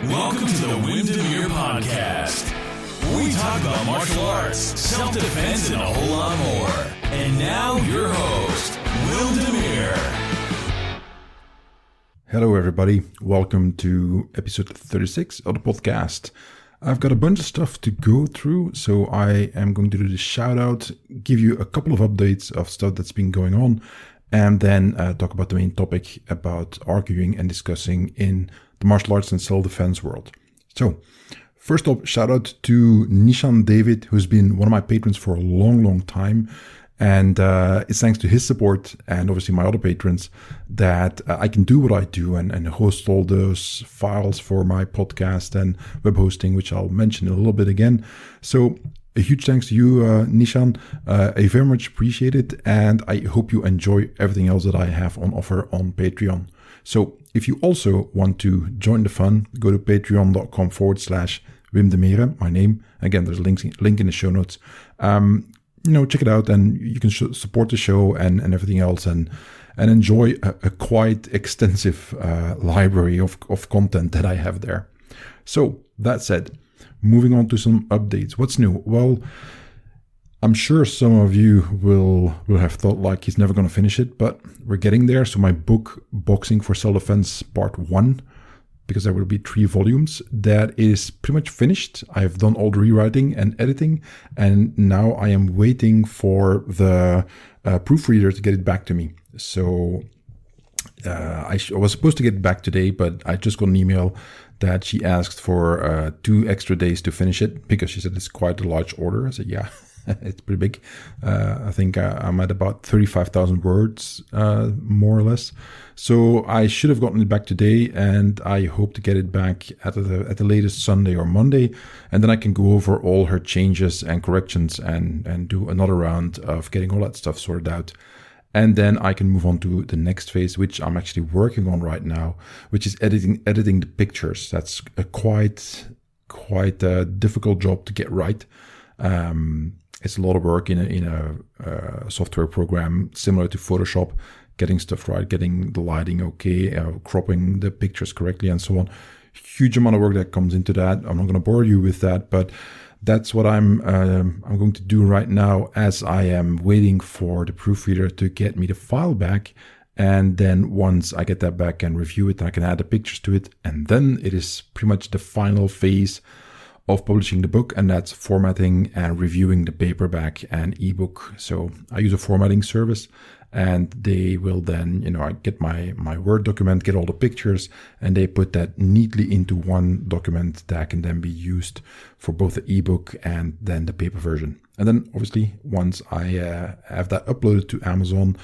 Welcome to the Demeere podcast. We talk about martial arts, self-defense, and a whole lot more. And now your host, Demeere. Hello everybody, welcome to episode 36 of the podcast. I've got a bunch of stuff to go through, so I am going to do the shout out, give you a couple of updates of stuff that's been going on, and then talk about the main topic about arguing and discussing in the martial arts and self-defense world. So, first off, shout out to Nishan David, who's been one of my patrons for a long time. And it's thanks to his support and obviously my other patrons that I can do what I do and host all those files for my podcast and web hosting, which I'll mention in a little bit again. So a huge thanks to you, Nishan. I very much appreciate it. And I hope you enjoy everything else that I have on offer on Patreon. So if you also want to join the fun, go to patreon.com/Wim Demeere, my name. Again, there's a link in the show notes. Check it out and you can support the show and everything else and enjoy a quite extensive library of content that I have there. So that said, moving on to some updates. What's new? Well, I'm sure some of you will have thought like he's never going to finish it, but we're getting there. So my book, Boxing for Self-Defense Part 1, because there will be 3 volumes, that is pretty much finished. I've done all the rewriting and editing, and now I am waiting for the proofreader to get it back to me. So I was supposed to get it back today, but I just got an email that she asked for 2 extra days to finish it, because she said it's quite a large order. I said, yeah. It's pretty big. I think I'm at about 35,000 words, more or less. So I should have gotten it back today, and I hope to get it back at the latest Sunday or Monday, and then I can go over all her changes and corrections and do another round of getting all that stuff sorted out. And then I can move on to the next phase, which I'm actually working on right now, which is editing the pictures. That's a quite a difficult job to get right. It's a lot of work in a software program similar to Photoshop, getting stuff right, getting the lighting okay, cropping the pictures correctly, and so on. Huge amount of work that comes into that. I'm not going to bore you with that, but that's what I'm going to do right now, as I am waiting for the proofreader to get me the file back. And then once I get that back and review it, I can add the pictures to it, and then it is pretty much the final phase of publishing the book, and that's formatting and reviewing the paperback and ebook. So I use a formatting service, and they will then, I get my Word document, get all the pictures, and they put that neatly into one document that can then be used for both the ebook and then the paper version. And then obviously once I have that uploaded to Amazon,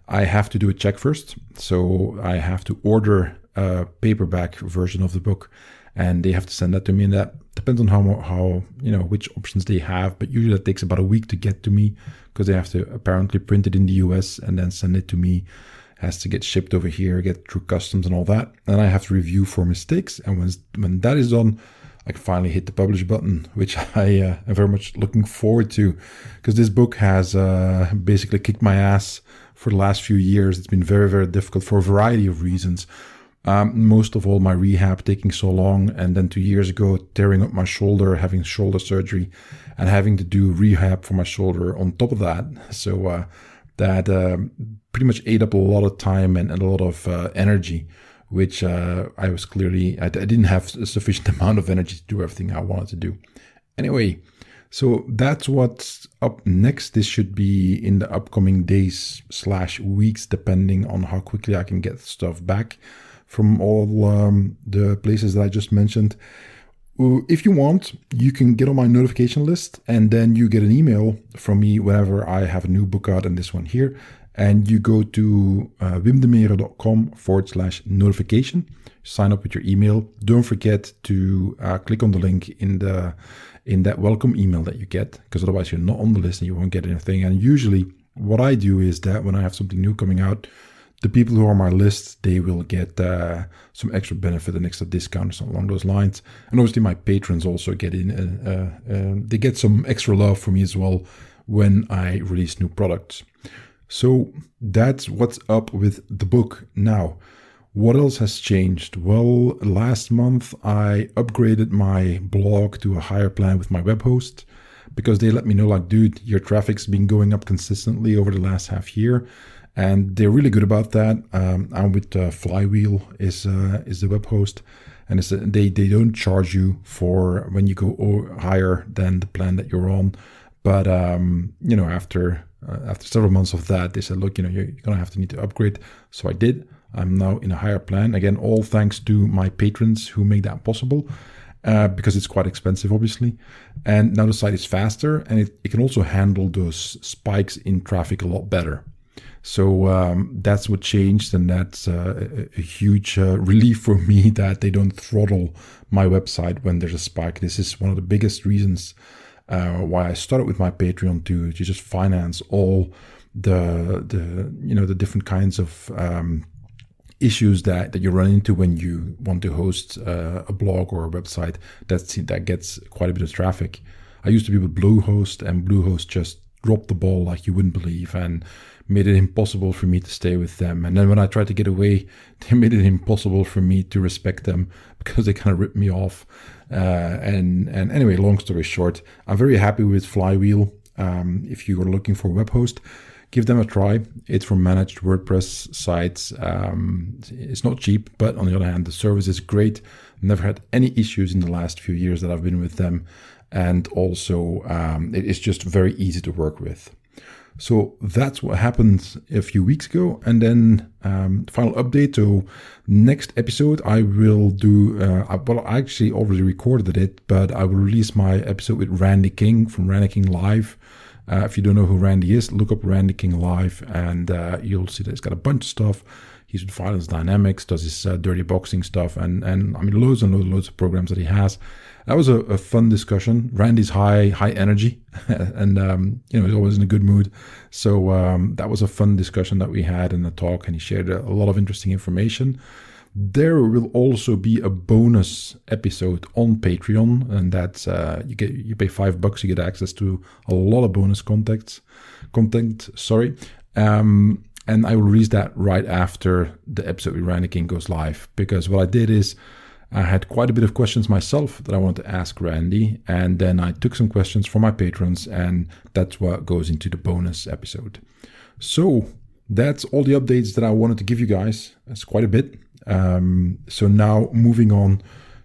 I have to do a check first. So I have to order a paperback version of the book, and they have to send that to me, and that depends on how which options they have, but usually that takes about a week to get to me, because they have to apparently print it in the US and then send it to me. It has to get shipped over here, get through customs and all that, and I have to review for mistakes. And when that is done, I can finally hit the publish button, which I am very much looking forward to, because this book has basically kicked my ass for the last few years. It's been very, very difficult for a variety of reasons. Most of all, my rehab taking so long, and then 2 years ago, tearing up my shoulder, having shoulder surgery, and having to do rehab for my shoulder on top of that. So that pretty much ate up a lot of time and a lot of energy, which I didn't have a sufficient amount of energy to do everything I wanted to do. Anyway, so that's what's up next. This should be in the upcoming days/weeks, depending on how quickly I can get stuff back from all the places that I just mentioned. If you want, you can get on my notification list, and then you get an email from me whenever I have a new book out, and this one here. And you go to wimdemeere.com/notification, sign up with your email. Don't forget to click on the link in that welcome email that you get, because otherwise you're not on the list and you won't get anything. And usually what I do is that when I have something new coming out, the people who are on my list, they will get some extra benefit, an extra discount or something along those lines. And obviously my patrons also get they get some extra love from me as well when I release new products. So that's what's up with the book. Now, What else has changed? Well, last month I upgraded my blog to a higher plan with my web host because they let me know, like, dude, your traffic's been going up consistently over the last half year. And they're really good about that. I'm with Flywheel is the web host. And they don't charge you for when you go higher than the plan that you're on. But, after several months of that, they said, look, you're going to need to upgrade. So I did. I'm now in a higher plan. Again, all thanks to my patrons who make that possible, because it's quite expensive, obviously. And now the site is faster, and it can also handle those spikes in traffic a lot better. So that's what changed, and that's a huge relief for me that they don't throttle my website when there's a spike. This is one of the biggest reasons why I started with my Patreon to just finance all the different kinds of issues that you run into when you want to host a blog or a website that gets quite a bit of traffic. I used to be with Bluehost, and Bluehost just dropped the ball like you wouldn't believe and made it impossible for me to stay with them. And then when I tried to get away, they made it impossible for me to respect them because they kind of ripped me off. And anyway, long story short, I'm very happy with Flywheel. If you are looking for a web host, give them a try. It's for managed WordPress sites. It's not cheap, but on the other hand, the service is great. Never had any issues in the last few years that I've been with them. And also, it is just very easy to work with. So that's what happened a few weeks ago. And then final update. So next episode, I will do, I actually already recorded it, but I will release my episode with Randy King from Randy King Live. If you don't know who Randy is, look up Randy King Live, and you'll see that he's got a bunch of stuff. He's with Violence Dynamics, does his dirty boxing stuff, and I mean loads and loads of programs that he has. That was a fun discussion. Randy's high energy, and he's always in a good mood. So that was a fun discussion that we had in the talk, and he shared a lot of interesting information. There will also be a bonus episode on Patreon, and that's you pay $5, you get access to a lot of bonus content. And I will release that right after the episode with Randy King goes live, because what I did is I had quite a bit of questions myself that I wanted to ask Randy, and then I took some questions from my patrons, and that's what goes into the bonus episode. So that's all the updates that I wanted to give you guys. That's quite a bit. So now moving on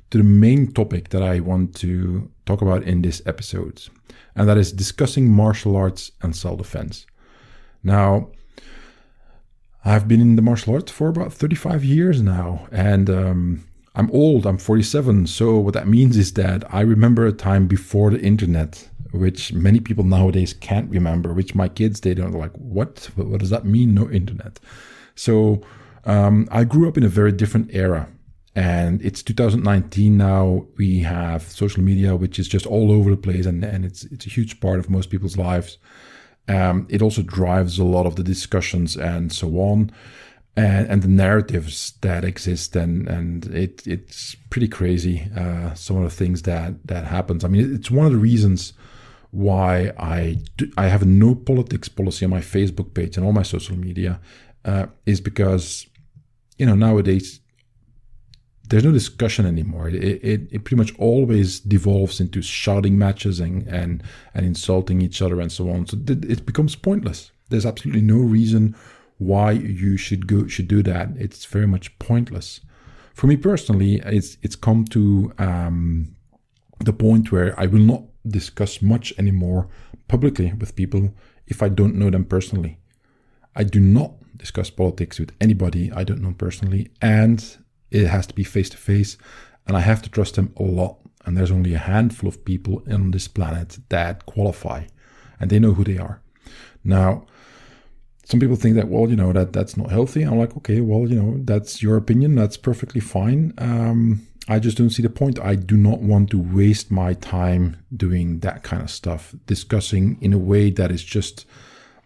to the main topic that I want to talk about in this episode, and that is discussing martial arts and self-defense. Now, I've been in the martial arts for about 35 years now, and I'm old, I'm 47. So what that means is that I remember a time before the internet, which many people nowadays can't remember, which my kids, they don't like, what does that mean, no internet? So I grew up in a very different era, and it's 2019 now. We have social media, which is just all over the place, and it's a huge part of most people's lives. It also drives a lot of the discussions and so on, and the narratives that exist, and it's pretty crazy, some of the things that happens. I mean, it's one of the reasons why I have a no politics policy on my Facebook page and all my social media, is because, nowadays there's no discussion anymore. It pretty much always devolves into shouting matches and insulting each other and so on. So it becomes pointless. There's absolutely no reason why you should do that. It's very much pointless. For me personally, it's come to the point where I will not discuss much anymore publicly with people if I don't know them personally. I do not discuss politics with anybody I don't know personally, and it has to be face-to-face, and I have to trust them a lot. And there's only a handful of people on this planet that qualify, and they know who they are. Now, some people think that, well, that's not healthy. I'm like, okay, well, that's your opinion. That's perfectly fine. I just don't see the point. I do not want to waste my time doing that kind of stuff, discussing in a way that is just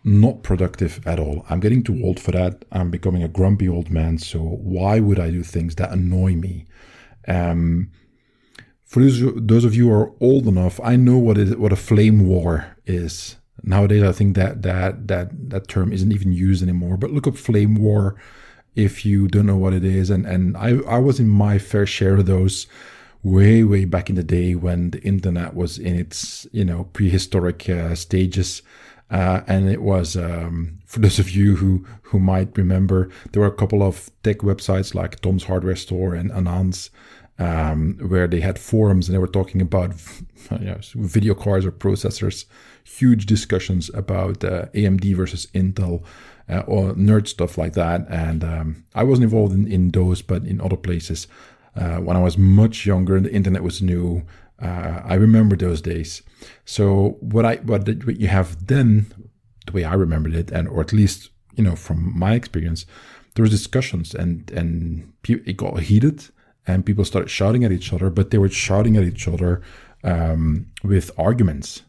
not productive at all. I'm getting too old for that. I'm becoming a grumpy old man. So why would I do things that annoy me? For those of you who are old enough, I know what a flame war is. Nowadays, I think that term isn't even used anymore. But look up flame war if you don't know what it is. And I was in my fair share of those way back in the day when the internet was in its prehistoric stages. And it was, for those of you who might remember, there were a couple of tech websites like Tom's Hardware Store and Anand's, where they had forums and they were talking about video cards or processors, huge discussions about AMD versus Intel, or nerd stuff like that. And I wasn't involved in those, but in other places. When I was much younger and the internet was new, I remember those days. So what you have then, the way I remembered it, or at least from my experience, there was discussions and it got heated and people started shouting at each other, but they were shouting at each other with arguments.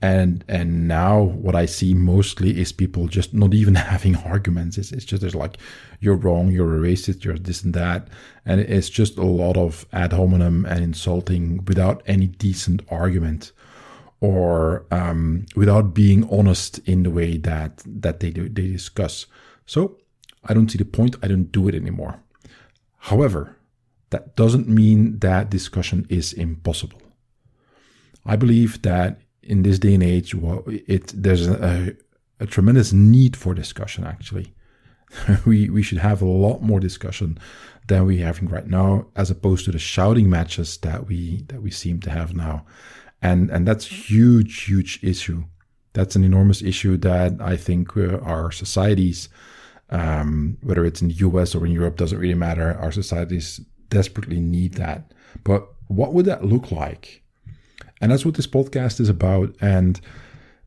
And now what I see mostly is people just not even having arguments. It's just there's like, you're wrong, you're a racist, you're this and that. And it's just a lot of ad hominem and insulting without any decent argument, or without being honest in the way that they discuss. So I don't see the point. I don't do it anymore. However, that doesn't mean that discussion is impossible. I believe that in this day and age, there's a tremendous need for discussion, actually. We should have a lot more discussion than we're having right now, as opposed to the shouting matches that we seem to have now. And that's a huge issue. That's an enormous issue that I think our societies, whether it's in the US or in Europe, doesn't really matter. Our societies desperately need that. But what would that look like? And that's what this podcast is about. And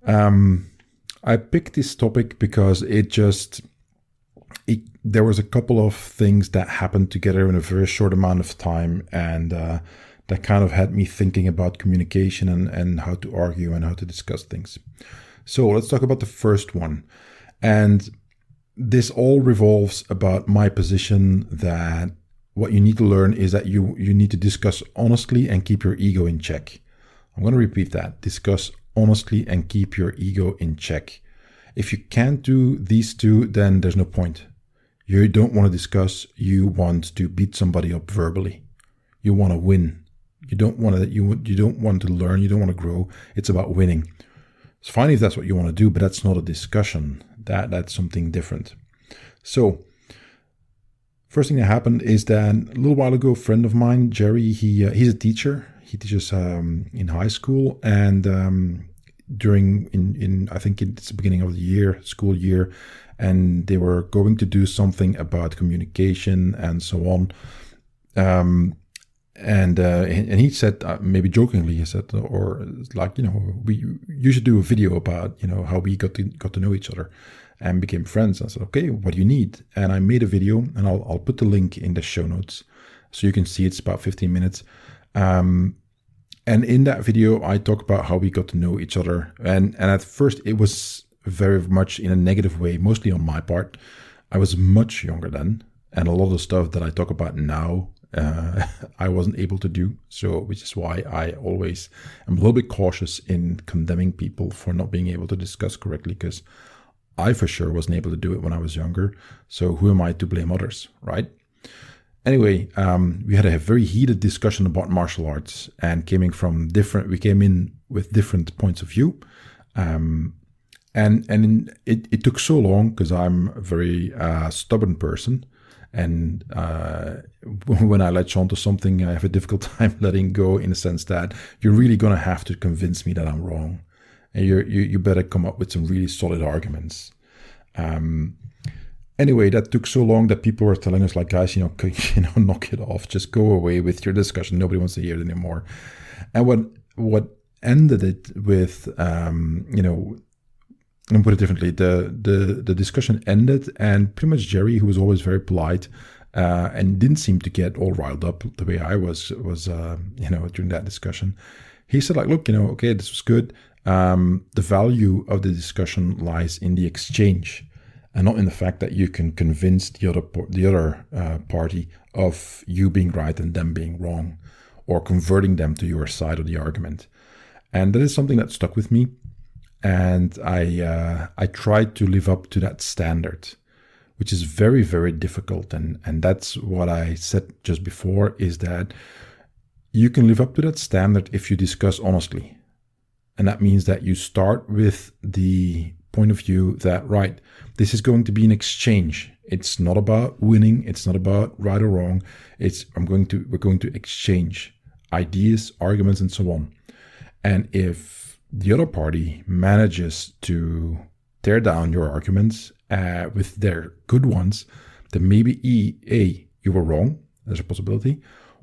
I picked this topic because there was a couple of things that happened together in a very short amount of time. And that kind of had me thinking about communication and how to argue and how to discuss things. So let's talk about the first one. And this all revolves about my position that what you need to learn is that you need to discuss honestly and keep your ego in check. I'm going to repeat that. Discuss honestly and keep your ego in check. If you can't do these two, then there's no point. You don't want to discuss. You want to beat somebody up verbally. You want to win. You don't want to learn. You don't want to grow. It's about winning. It's fine if that's what you want to do, but that's not a discussion. That's something different. So, first thing that happened is that a little while ago, a friend of mine, Jerry, he's a teacher. He teaches in high school, and I think it's the beginning of the school year, and they were going to do something about communication and so on. And he said, maybe jokingly, he said, or like, you should do a video about, how we got to know each other and became friends. I said, okay, what do you need? And I made a video, and I'll put the link in the show notes so you can see. It's about 15 minutes. And in that video, I talk about how we got to know each other. And at first, it was very much in a negative way, mostly on my part. I was much younger then, and a lot of the stuff that I talk about now, I wasn't able to do. So, which is why I always am a little bit cautious in condemning people for not being able to discuss correctly, because I for sure wasn't able to do it when I was younger. So who am I to blame others, right? Anyway, we had a very heated discussion about martial arts, and we came in with different points of view. And it took so long because I'm a very stubborn person. And when I latch onto something, I have a difficult time letting go, in the sense that you're really going to have to convince me that I'm wrong. And you better come up with some really solid arguments. Anyway, that took so long that people were telling us, like, guys, knock it off. Just go away with your discussion. Nobody wants to hear it anymore. And what ended it with, and put it differently, the discussion ended, and pretty much Jerry, who was always very polite and didn't seem to get all riled up the way I was during that discussion, he said, like, look, okay, this was good. The value of the discussion lies in the exchange, and not in the fact that you can convince the other party of you being right and them being wrong, or converting them to your side of the argument. And that is something that stuck with me. And I tried to live up to that standard, which is very, very difficult. And that's what I said just before, is that you can live up to that standard if you discuss honestly. And that means that you start with the point of view that, right, this is going to be an exchange. It's not about winning. It's not about right or wrong. We're going to exchange ideas, arguments, and so on. And if the other party manages to tear down your arguments with their good ones, then maybe A, you were wrong. There's a possibility.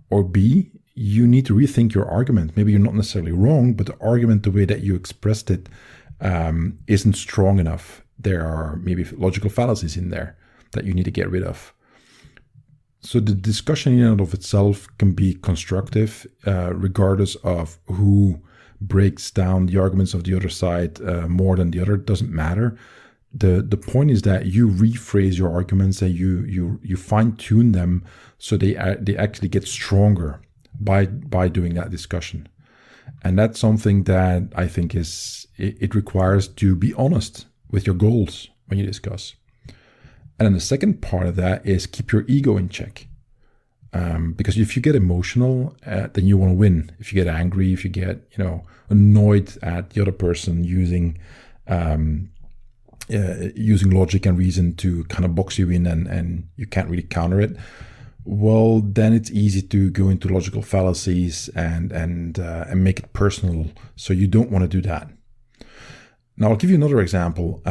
Or B, you need to rethink your argument. Maybe you're not necessarily wrong, but the argument, the way that you expressed it, isn't strong enough. There are maybe logical fallacies in there that you need to get rid of. So the discussion in and of itself can be constructive, regardless of who breaks down the arguments of the other side more than the other. It doesn't matter. The point is that you rephrase your arguments and you fine tune them so they actually get stronger by doing that discussion. And that's something that I think it requires to be honest with your goals when you discuss. And then the second part of that is keep your ego in check. Because if you get emotional, then you want to win. If you get angry, if you get annoyed at the other person using logic and reason to kind of box you in, and you can't really counter it, well, then it's easy to go into logical fallacies and make it personal. So you don't want to do that. Now, I'll give you another example.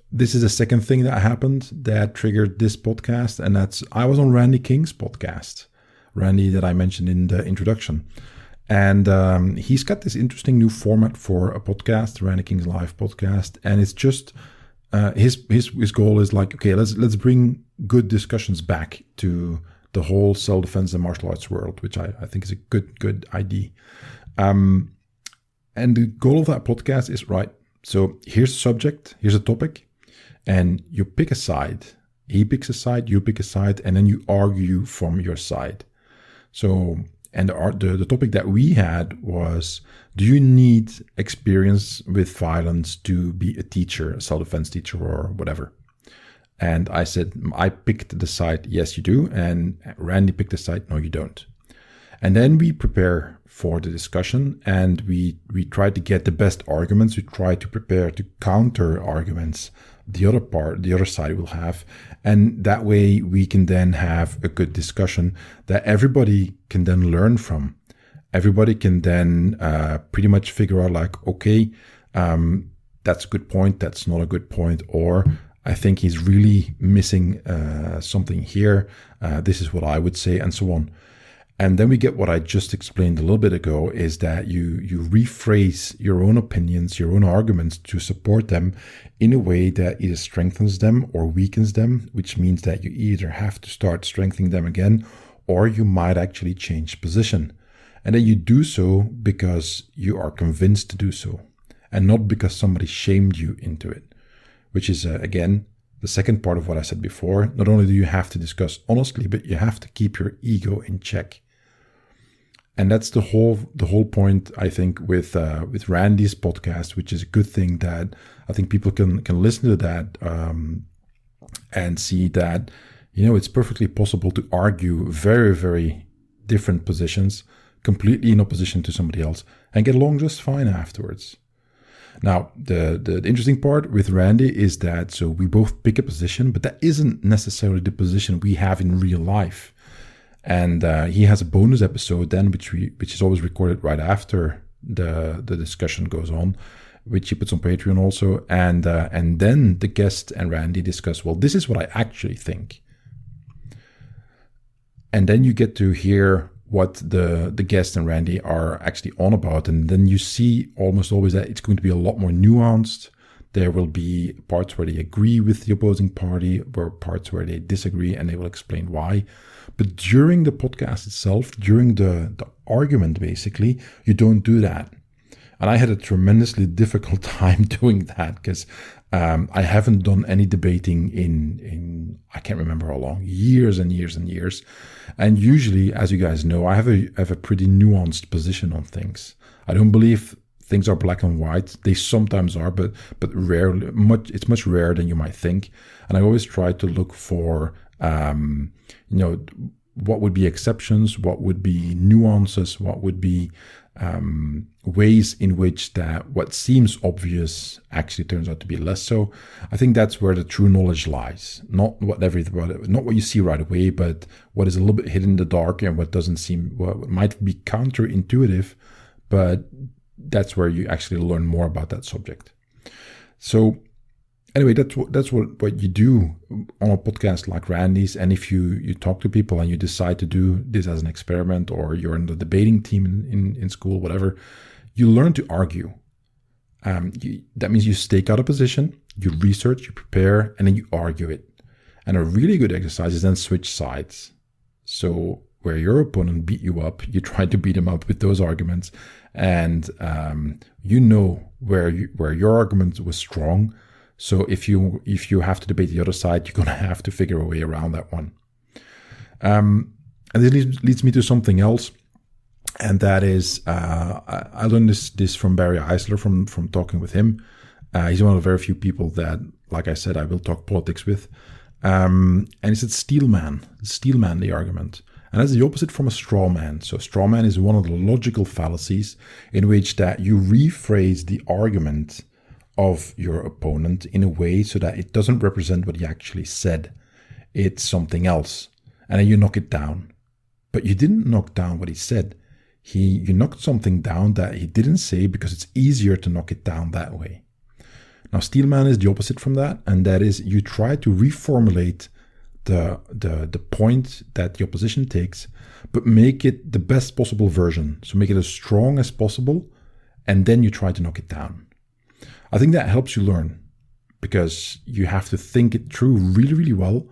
This is the second thing that happened that triggered this podcast, and that's I was on Randy King's podcast, Randy that I mentioned in the introduction. And he's got this interesting new format for a podcast, Randy King's Live podcast, and it's just his goal is like, okay, let's bring good discussions back to the whole self-defense and martial arts world, which I think is a good idea. And the goal of that podcast is, right, so here's a subject, here's a topic, and you pick a side. He picks a side, you pick a side, and then you argue from your side. So, and the topic that we had was, do you need experience with violence to be a teacher, a self-defense teacher or whatever? And I said, I picked the side, yes, you do. And Randy picked the side, no, you don't. And then we prepare for the discussion, and we try to get the best arguments. We try to prepare to counter arguments the other side will have. And that way we can then have a good discussion that everybody can then learn from. Everybody can then pretty much figure out like, okay, that's a good point. That's not a good point. Or I think he's really missing something here. This is what I would say, and so on. And then we get what I just explained a little bit ago, is that you rephrase your own opinions, your own arguments to support them in a way that either strengthens them or weakens them, which means that you either have to start strengthening them again, or you might actually change position. And then you do so because you are convinced to do so, and not because somebody shamed you into it, which is, again, the second part of what I said before. Not only do you have to discuss honestly, but you have to keep your ego in check. And that's the whole point, I think, with Randy's podcast, which is a good thing that I think people can listen to that and see that, it's perfectly possible to argue very, very different positions, completely in opposition to somebody else, and get along just fine afterwards. Now, the interesting part with Randy is that, so we both pick a position, but that isn't necessarily the position we have in real life. And he has a bonus episode then, which is always recorded right after the discussion goes on, which he puts on Patreon also. And then the guest and Randy discuss, well, this is what I actually think. And then you get to hear what the guest and Randy are actually on about. And then you see almost always that it's going to be a lot more nuanced. There will be parts where they agree with the opposing party, or parts where they disagree, and they will explain why. But during the podcast itself, during the argument, basically, you don't do that. And I had a tremendously difficult time doing that because I haven't done any debating in I can't remember how long, years and years and years. And usually, as you guys know, I have a pretty nuanced position on things. I don't believe things are black and white. They sometimes are, but rarely. It's much rarer than you might think. And I always try to look for, what would be exceptions, what would be nuances, what would be ways in which that what seems obvious actually turns out to be less so. I think that's where the true knowledge lies. Not what you see right away, but what is a little bit hidden in the dark and what might be counterintuitive, but that's where you actually learn more about that subject. So anyway, that's what you do on a podcast like Randy's. And if you talk to people and you decide to do this as an experiment, or you're in the debating team in school, whatever, you learn to argue. That means you stake out a position, you research, you prepare, and then you argue it. And a really good exercise is then switch sides. So where your opponent beat you up, you try to beat them up with those arguments, and where your argument was strong. So if you have to debate the other side, you're going to have to figure a way around that one. And this leads me to something else, and that is I learned this from Barry Eisler from talking with him. He's one of the very few people that, like I said, I will talk politics with. And he said steel man the argument. And that's the opposite from a straw man. So a straw man is one of the logical fallacies in which that you rephrase the argument of your opponent in a way so that it doesn't represent what he actually said. It's something else. And then you knock it down. But you didn't knock down what he said. You knocked something down that he didn't say because it's easier to knock it down that way. Now, Steelman is the opposite from that, and that is you try to reformulate the point that the opposition takes, but make it the best possible version. So make it as strong as possible, and then you try to knock it down. I think that helps you learn, because you have to think it through really, really well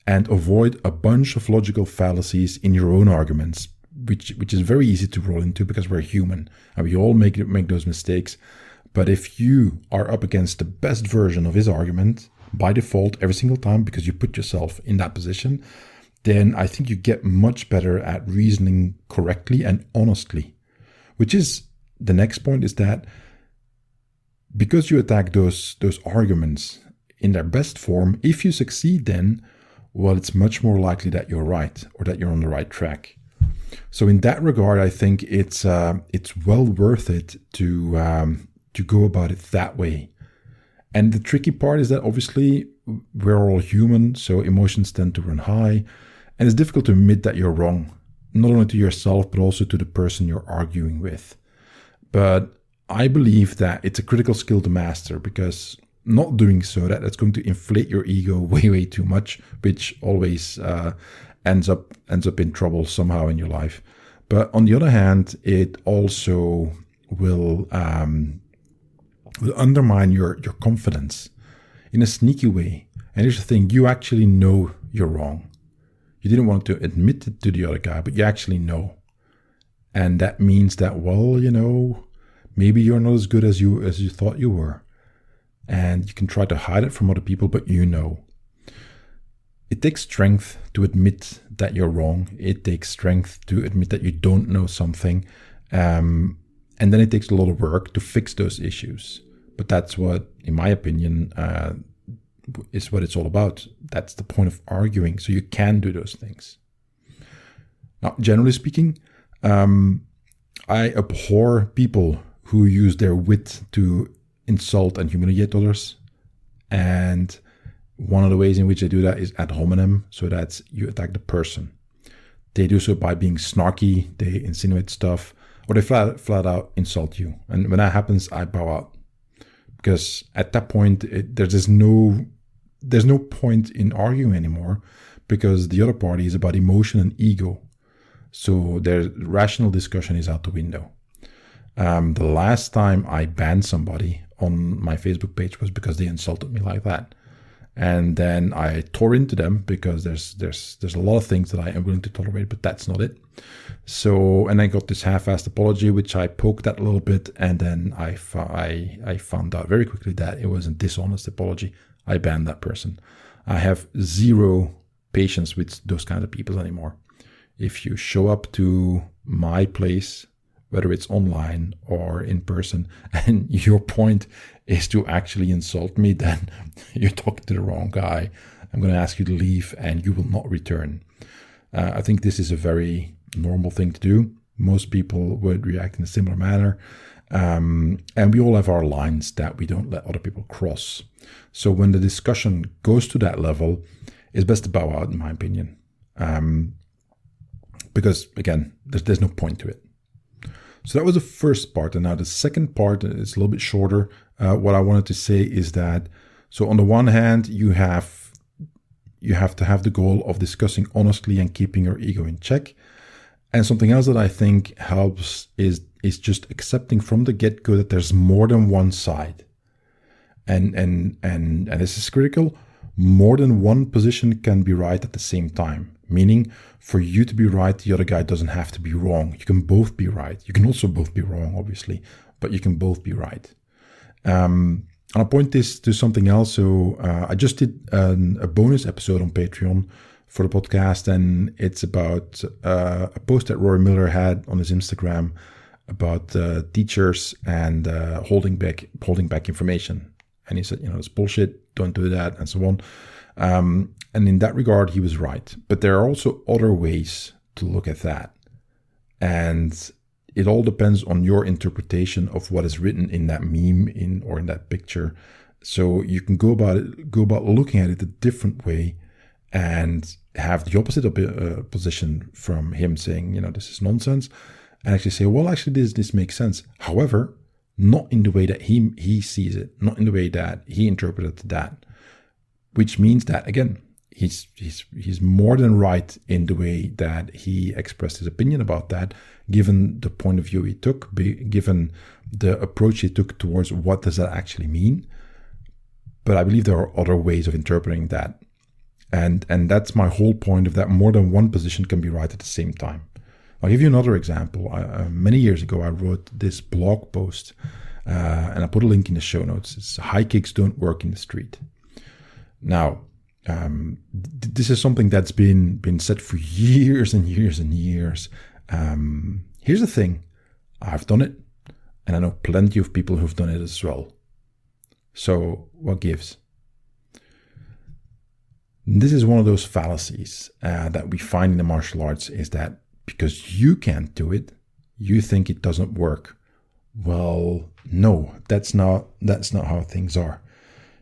and avoid a bunch of logical fallacies in your own arguments, which is very easy to roll into because we're human and we all make those mistakes. But if you are up against the best version of his argument by default every single time because you put yourself in that position, then I think you get much better at reasoning correctly and honestly, which is the next point, is that because you attack those arguments in their best form, if you succeed, then, well, it's much more likely that you're right or that you're on the right track. So in that regard, I think it's well worth it to go about it that way. And the tricky part is that obviously we're all human, so emotions tend to run high, and it's difficult to admit that you're wrong, not only to yourself but also to the person you're arguing with. But I believe that it's a critical skill to master, because not doing so, that's going to inflate your ego way, way too much, which always ends up in trouble somehow in your life. But on the other hand, it also will undermine your confidence in a sneaky way. And here's the thing, you actually know you're wrong. You didn't want to admit it to the other guy, but you actually know. And that means that, well, maybe you're not as good as you thought you were. And you can try to hide it from other people, but you know. It takes strength to admit that you're wrong. It takes strength to admit that you don't know something. And then it takes a lot of work to fix those issues. But that's what, in my opinion, is what it's all about. That's the point of arguing. So you can do those things. Now, generally speaking, I abhor people who use their wit to insult and humiliate others. And one of the ways in which they do that is ad hominem. So that's you attack the person. They do so by being snarky. They insinuate stuff. Or they flat out insult you. And when that happens, I bow out. Because at that point, there's no point in arguing anymore, because the other party is about emotion and ego. So their rational discussion is out the window. The last time I banned somebody on my Facebook page was because they insulted me like that. And then I tore into them because there's a lot of things that I am willing to tolerate, but that's not it. So, and I got this half-assed apology, which I poked at a little bit, and then I found out very quickly that it was a dishonest apology. I banned that person. I have zero patience with those kinds of people anymore. If you show up to my place whether it's online or in person, and your point is to actually insult me, then you're talking to the wrong guy. I'm going to ask you to leave and you will not return. I think this is a very normal thing to do. Most people would react in a similar manner. And we all have our lines that we don't let other people cross. So when the discussion goes to that level, it's best to bow out, in my opinion. Because, again, there's no point to it. So that was the first part. And now the second part is a little bit shorter. What I wanted to say is that, so on the one hand, you have to have the goal of discussing honestly and keeping your ego in check. And something else that I think helps is just accepting from the get-go that there's more than one side. And this is critical. More than one position can be right at the same time. Meaning, for you to be right, the other guy doesn't have to be wrong. You can both be right. You can also both be wrong, obviously, but you can both be right. And I'll point this to something else. So I just did a bonus episode on Patreon for the podcast, and it's about a post that Rory Miller had on his Instagram about teachers and holding back information. And he said, it's bullshit, don't do that, and so on. And in that regard, he was right. But there are also other ways to look at that. And it all depends on your interpretation of what is written in that meme or in that picture. So you can go about looking at it a different way and have the opposite position from him saying, this is nonsense, and actually say, well, actually, this makes sense. However, not in the way that he sees it, not in the way that he interpreted that, which means that, again, he's more than right in the way that he expressed his opinion about that, given the point of view he took, given the approach he took towards what does that actually mean. But I believe there are other ways of interpreting that. And that's my whole point of that. More than one position can be right at the same time. I'll give you another example. Many years ago, I wrote this blog post, and I put a link in the show notes. It's "High Kicks Don't Work in the Street." Now, this is something that's been said for years and years and years. Here's the thing. I've done it, and I know plenty of people who've done it as well. So what gives? This is one of those fallacies that we find in the martial arts, is that because you can't do it, you think it doesn't work. Well, no, that's not how things are.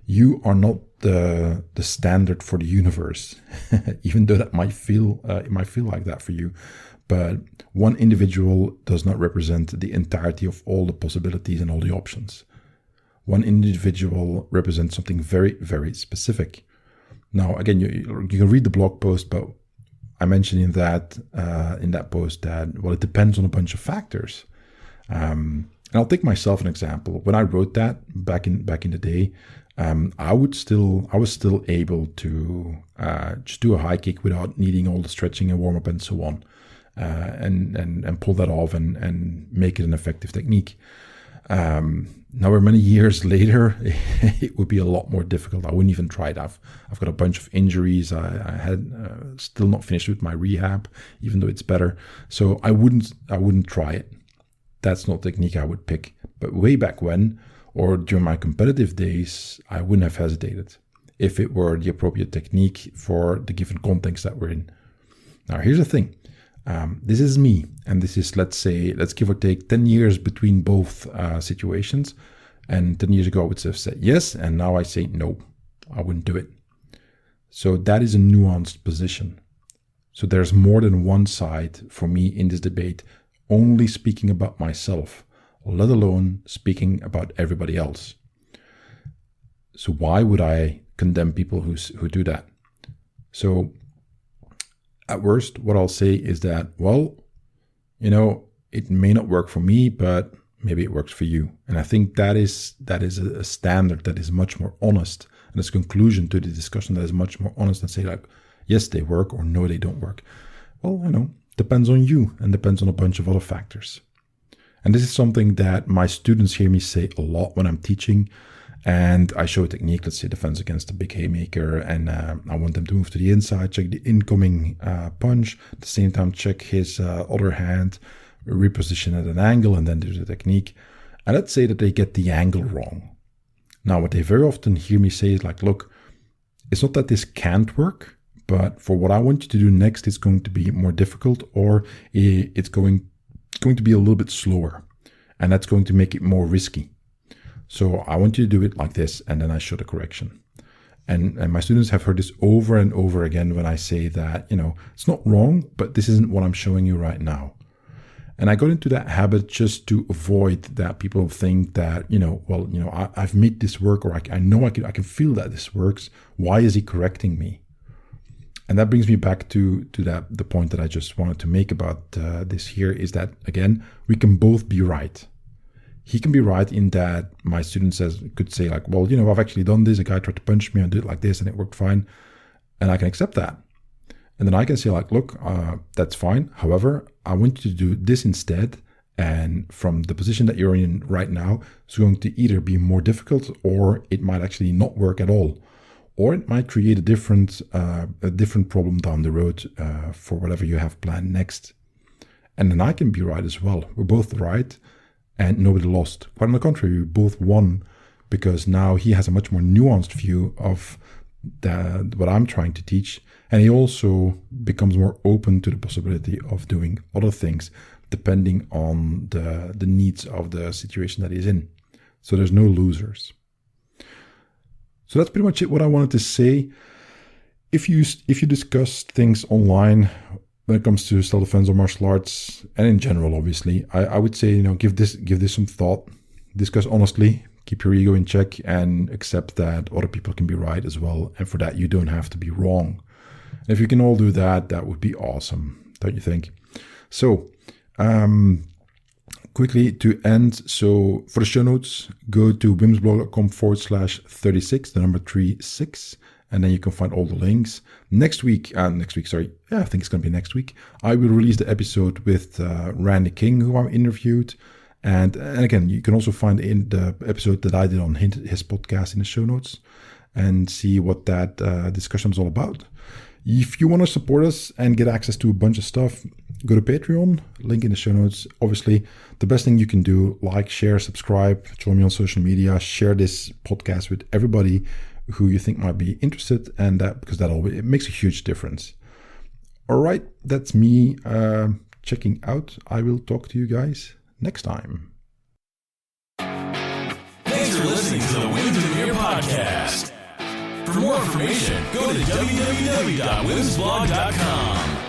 You are not the standard for the universe, even though that might feel like that for you. But one individual does not represent the entirety of all the possibilities and all the options. One individual represents something very, very specific. Now, again, you can read the blog post, but I mentioned in that post that, well, it depends on a bunch of factors. And I'll take myself an example. When I wrote that back in the day, I was still able to just do a high kick without needing all the stretching and warm up and so on, and pull that off and make it an effective technique. Now we're many years later, it would be a lot more difficult. I wouldn't even try it. I've got a bunch of injuries. I had still not finished with my rehab, even though it's better. So I wouldn't try it. That's not a technique I would pick. But way back when, or during my competitive days, I wouldn't have hesitated if it were the appropriate technique for the given context that we're in. Now, here's the thing. This is me, and this is, let's give or take 10 years between both situations. And 10 years ago, I would have said yes, and now I say no, I wouldn't do it. So that is a nuanced position. So there's more than one side for me in this debate, only speaking about myself, let alone speaking about everybody else. So why would I condemn people who do that? So at worst, what I'll say is that, well, it may not work for me, but maybe it works for you. And I think that is a standard that is much more honest, and it's a conclusion to the discussion that is much more honest than say like, yes, they work, or no, they don't work. Well, depends on you and depends on a bunch of other factors. And this is something that my students hear me say a lot when I'm teaching. And I show a technique, let's say defense against a big haymaker, and I want them to move to the inside, check the incoming punch, at the same time check his other hand, reposition at an angle and then do the technique. And let's say that they get the angle wrong. Now, what they very often hear me say is like, look, it's not that this can't work, but for what I want you to do next, it's going to be more difficult, or it's going to be a little bit slower. And that's going to make it more risky. So I want you to do it like this, and then I show the correction. And my students have heard this over and over again when I say that, it's not wrong, but this isn't what I'm showing you right now. And I got into that habit just to avoid that people think that, I've made this work, or I know I can feel that this works. Why is he correcting me? And that brings me back to the point that I just wanted to make about this here is that, again, we can both be right. He can be right in that my student could say like, well, I've actually done this. A guy tried to punch me and did it like this and it worked fine. And I can accept that. And then I can say like, look, that's fine. However, I want you to do this instead. And from the position that you're in right now, it's going to either be more difficult, or it might actually not work at all. Or it might create a different problem down the road for whatever you have planned next. And then I can be right as well. We're both right. And nobody lost. Quite on the contrary, we both won, because now he has a much more nuanced view of what I'm trying to teach. And he also becomes more open to the possibility of doing other things depending on the needs of the situation that he's in. So there's no losers. So that's pretty much it, what I wanted to say. If you discuss things online when it comes to self-defense or martial arts, and in general, obviously, I would say, give this some thought, discuss honestly, keep your ego in check, and accept that other people can be right as well. And for that, you don't have to be wrong. And if you can all do that, that would be awesome, don't you think? So, quickly to end. So for the show notes, go to wimsblog.com/36, the number 36. And then you can find all the links. Next week, I think it's going to be next week, I will release the episode with Randy King, who I interviewed. And again, you can also find in the episode that I did on his podcast in the show notes and see what that discussion is all about. If you want to support us and get access to a bunch of stuff, go to Patreon, link in the show notes. Obviously, the best thing you can do, like, share, subscribe, join me on social media, share this podcast with everybody who you think might be interested, and because it makes a huge difference. All right, that's me checking out. I will talk to you guys next time. Thanks for listening to the Demeere podcast. For more information, go to www.wimsblog.com.